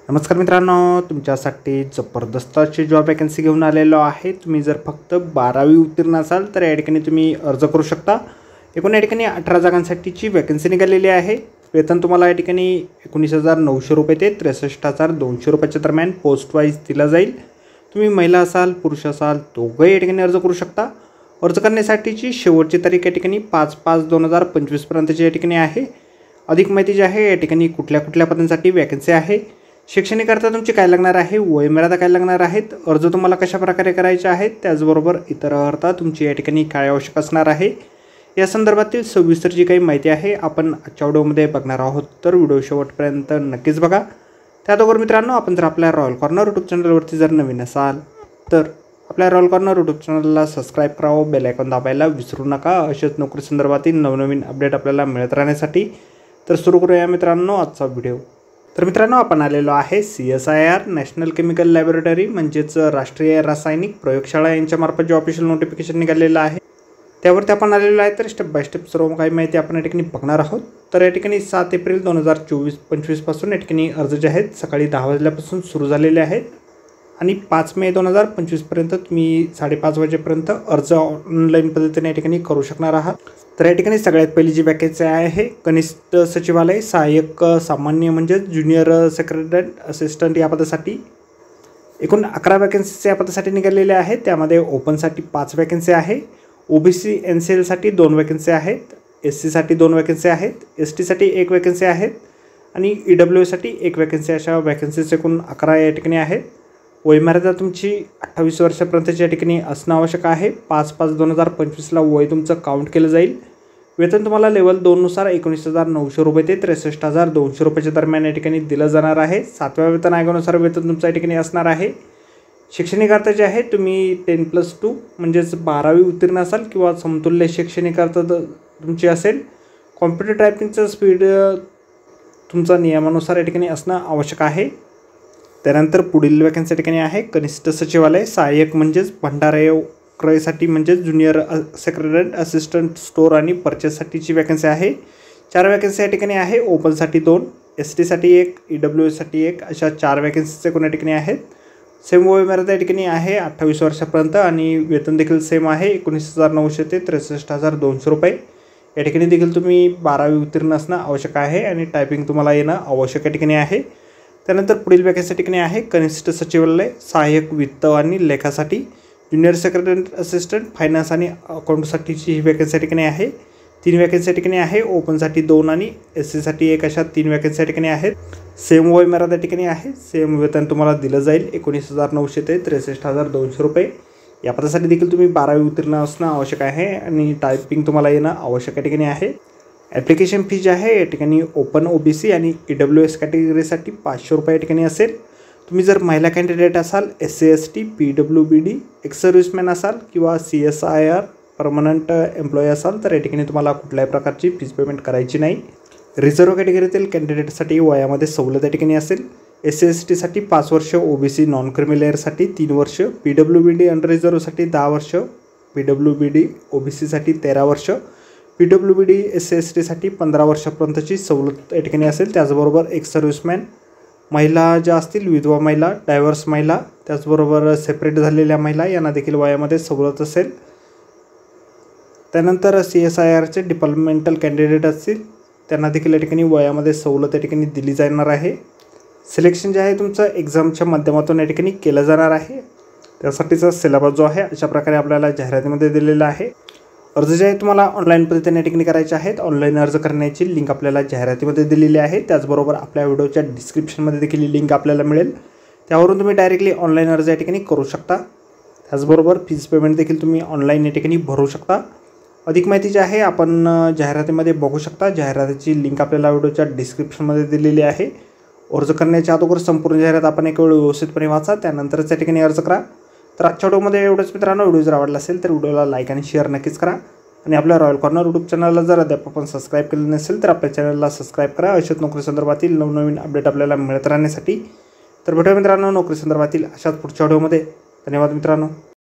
नमस्कार मित्रांनो, तुमच्यासाठी जबरदस्त अशी जॉब वॅकन्सी घेऊन आलेलो आहे। तुम्ही जर फक्त 12वी उत्तीर्ण असाल तर या ठिकाणी तुम्ही अर्ज करू शकता। एकूण या ठिकाणी 18 जागांसाठीची वॅकन्सी निघालेली आहे। वेतन तुम्हाला या ठिकाणी 19,900 रुपये ते 63,200 रुपयाच्या दरम्यान पोस्ट वाईज दिला जाईल। तुम्ही महिला असाल पुरुष असाल दोघंही या ठिकाणी अर्ज करू शकता। अर्ज करण्यासाठीची शेवटची तारीख या ठिकाणी 5/5/2025 पर्यंतची या ठिकाणी आहे। अधिक माहिती जी आहे या ठिकाणी कुठल्या पदांसाठी वॅकन्सी आहे, शैक्षणिक अर्थ तुमची काय लागणार आहे, वयमर्यादा काय लागणार आहेत, अर्ज तुम्हाला कशा प्रकारे करायचे आहेत, त्याचबरोबर इतर अर्थ तुमची या ठिकाणी काय आवश्यक असणार आहे, या संदर्भातील सविस्तर जी काही माहिती आहे आपण आजच्या व्हिडिओमध्ये बघणार आहोत। तर व्हिडिओ शेवटपर्यंत नक्कीच बघा। त्याचबरोबर मित्रांनो, आपण जर आपल्या रॉयल कॉर्नर यूट्यूब चॅनलवरती जर नवीन असाल तर आपल्या रॉयल कॉर्नर यूट्यूब चॅनलला सबस्क्राइब करावं, बेल आयकॉन दाबायला विसरू नका। अशाच नोकरी संदर्भातील नवनवीन अपडेट आपल्याला मिळत राहण्यासाठी। तर सुरू करूया मित्रांनो आजचा व्हिडिओ। तर मित्रांनो, आपण आलेलो आहे CSIR नॅशनल केमिकल लॅबोरेटरी म्हणजेच राष्ट्रीय रासायनिक प्रयोगशाळा यांच्यामार्फत जे ऑफिशियल नोटिफिकेशन निघालेलं आहे त्यावरती आपण आलेलो आहे। तर स्टेप बाय स्टेप सर्व काही माहिती आपण या ठिकाणी बघणार आहोत। तर या ठिकाणी 7 एप्रिल 2024-25 पासून या ठिकाणी अर्ज जे आहेत सकाळी 10 वाजल्यापासून सुरू झालेले आहेत आणि 5 मे 2025 पर्यंत तुम्ही 5:30 वाजेपर्यंत अर्ज ऑनलाईन पद्धतीने या ठिकाणी करू शकणार आहात। तर या ठिकाणी सगळ्यात पहिली जी वॅकन्सी आहे कनिष्ठ सचिवालय सहाय्यक सामान्य म्हणजे ज्युनियर सेक्रेटरी असिस्टंट या पदासाठी एकूण 11 वॅकन्सीज या पदासाठी निघालेल्या आहेत। त्यामध्ये ओपनसाठी 5 वॅकन्सी आहे, OBC NCL साठी 2 वॅकन्सी आहेत, SC साठी 2 वॅकन्सी आहेत, ST साठी 1 वॅकन्सी आहेत आणि EWS साठी 1 वॅकन्सी, अशा वॅकन्सीज एकूण 11 या ठिकाणी आहेत। वयमर्यादा तुमची 28 वर्षापर्यंतची या ठिकाणी असणं आवश्यक आहे। 5/5/2025 वय तुमचं काउंट केलं जाईल। वेतन तुम्हाला लेवल 2 नुसार 19,900 रुपये ते 63,200 रुपयाच्या दरम्यान या ठिकाणी दिलं जाणार आहे। 7व्या वेतन आयोगानुसार वेतन तुमचं या ठिकाणी असणार आहे। शैक्षणिक अर्थ जे आहे तुम्ही 10+2 म्हणजेच 12वी उत्तीर्ण असाल किंवा समतुल्य शैक्षणिक अर्थ तुमची असेल। कॉम्प्युटर टायपिंगचं स्पीड तुमचा नियमानुसार या ठिकाणी असणं आवश्यक आहे। त्यानंतर पुढील वॅकन्सी या ठिकाणी आहे कनिष्ठ सचिवालय सहाय्यक म्हणजेच भंडारा क्रयसाठी म्हणजेच ज्युनियर सेक्रेटरी असिस्टंट स्टोअर आणि परचेससाठीची वॅकन्सी आहे। 4 वॅकन्सी या ठिकाणी आहे। ओपनसाठी 2, ST साठी 1, EWS साठी 1, अशा 4 वॅकन्सीज एकूण या ठिकाणी आहेत। सेम वयमर्यादा या ठिकाणी आहे 28 वर्षापर्यंत आणि वेतन देखील सेम आहे 19,900 ते 63,200 रुपये। या ठिकाणी देखील तुम्ही 12वी उत्तीर्ण असणं आवश्यक आहे आणि टायपिंग तुम्हाला येणं आवश्यक या ठिकाणी आहे। त्यानंतर पुढील वॅकन्सी या ठिकाणी आहे कनिष्ठ सचिवालय सहाय्यक वित्त आणि लेखासाठी ज्युनियर सेक्रेटरी असिस्टंट फायनान्स आणि अकाउंटसाठीची ही वॅकन्सी या ठिकाणी आहे। 3 वॅकन्सी या ठिकाणी आहे। ओपनसाठी 2 आणि SC साठी 1, अशा 3 वॅकन्सी या ठिकाणी आहेत। सेम वयमर्यादा या ठिकाणी आहे। सेम वेतन तुम्हाला दिलं जाईल 19,900 ते 63,200 रुपये। या पदासाठी देखील तुम्ही 12वी उत्तीर्ण असणं आवश्यक आहे आणि टायपिंग तुम्हाला येणं आवश्यक या ठिकाणी आहे। ॲप्लिकेशन फी जी आहे या ठिकाणी ओपन OBC आणि EWS कॅटेगरीसाठी 500 रुपये या ठिकाणी असेल। तुम्ही जर महिला कॅन्डिडेट असाल, SC ST PWBD ex serviceman असाल किंवा CSIR परमनंट एम्प्लॉई असाल तर या ठिकाणी तुम्हाला कुठल्याही प्रकारची फीज पेमेंट करायची नाही। रिझर्व्ह कॅटेगरीतील कॅन्डिडेटसाठी वयामध्ये सवलत या ठिकाणी असेल। SC ST साठी 5 वर्ष, OBC नॉन क्रिमिलेअरसाठी 3 वर्ष, PWBD अनरिझर्व्हसाठी 10 वर्ष, PWBD OBC साठी 13 वर्ष, PWBD SC ST साठी 15 वर्षापर्यंतची सवलत या ठिकाणी असेल। त्याचबरोबर एक्स सर्व्हिसमॅन महिला ज्या असतील, विधवा महिला, डायव्हर्स महिला, त्याचबरोबर सेपरेट झालेल्या महिला यांना देखील वयामध्ये सवलत असेल। त्यानंतर CSIRचे डिपार्टमेंटल कॅन्डिडेट असतील त्यांना देखील या ठिकाणी वयामध्ये सवलत या ठिकाणी दिली जाणार आहे। सिलेक्शन जे आहे तुमचं एक्झामच्या माध्यमातून या ठिकाणी केलं जाणार आहे। त्यासाठीचा सिलेबस जो आहे अशा प्रकारे आपल्याला जाहिरातीमध्ये दिलेला आहे। अर्ज जे आहे तुम्हाला ऑनलाईन पद्धतीने या ठिकाणी करायचे आहेत। ऑनलाईन अर्ज करण्याची लिंक आपल्याला जाहिरातीमध्ये दिलेली आहे। त्याचबरोबर आपल्या व्हिडिओच्या डिस्क्रिप्शनमध्ये देखील ही लिंक आपल्याला मिळेल, त्यावरून तुम्ही डायरेक्टली ऑनलाईन अर्ज या ठिकाणी करू शकता। त्याचबरोबर फीज पेमेंट देखील तुम्ही ऑनलाईन या ठिकाणी भरू शकता। अधिक माहिती जी आहे आपण जाहिरातीमध्ये बघू शकता। जाहिरातीची लिंक आपल्याला व्हिडिओच्या डिस्क्रिप्शनमध्ये दिलेली आहे। अर्ज करण्याच्या अगोदर संपूर्ण जाहिरात आपण एक वेळ व्यवस्थितपणे वाचा, त्यानंतरच या ठिकाणी अर्ज करा। तर आजच्या व्हिडिओमध्ये एवढंच मित्रांनो। व्हिडिओ जर आवडला असेल तर व्हिडिओला लाईक आणि शेअर नक्कीच करा आणि आपल्या रॉयल कॉर्नर यूट्यूब चॅनलला जर अद्याप आपण सबस्क्राईब केलं नसेल तर आपल्या चॅनलला सबस्क्राईब करा। अशाच नोकरी संदर्भातील नवनवीन अपडेट आपल्याला मिळत राहण्यासाठी। तर भेटूया मित्रांनो नोकरी संदर्भातील अशाच पुढच्या व्हिडिओमध्ये। धन्यवाद मित्रांनो।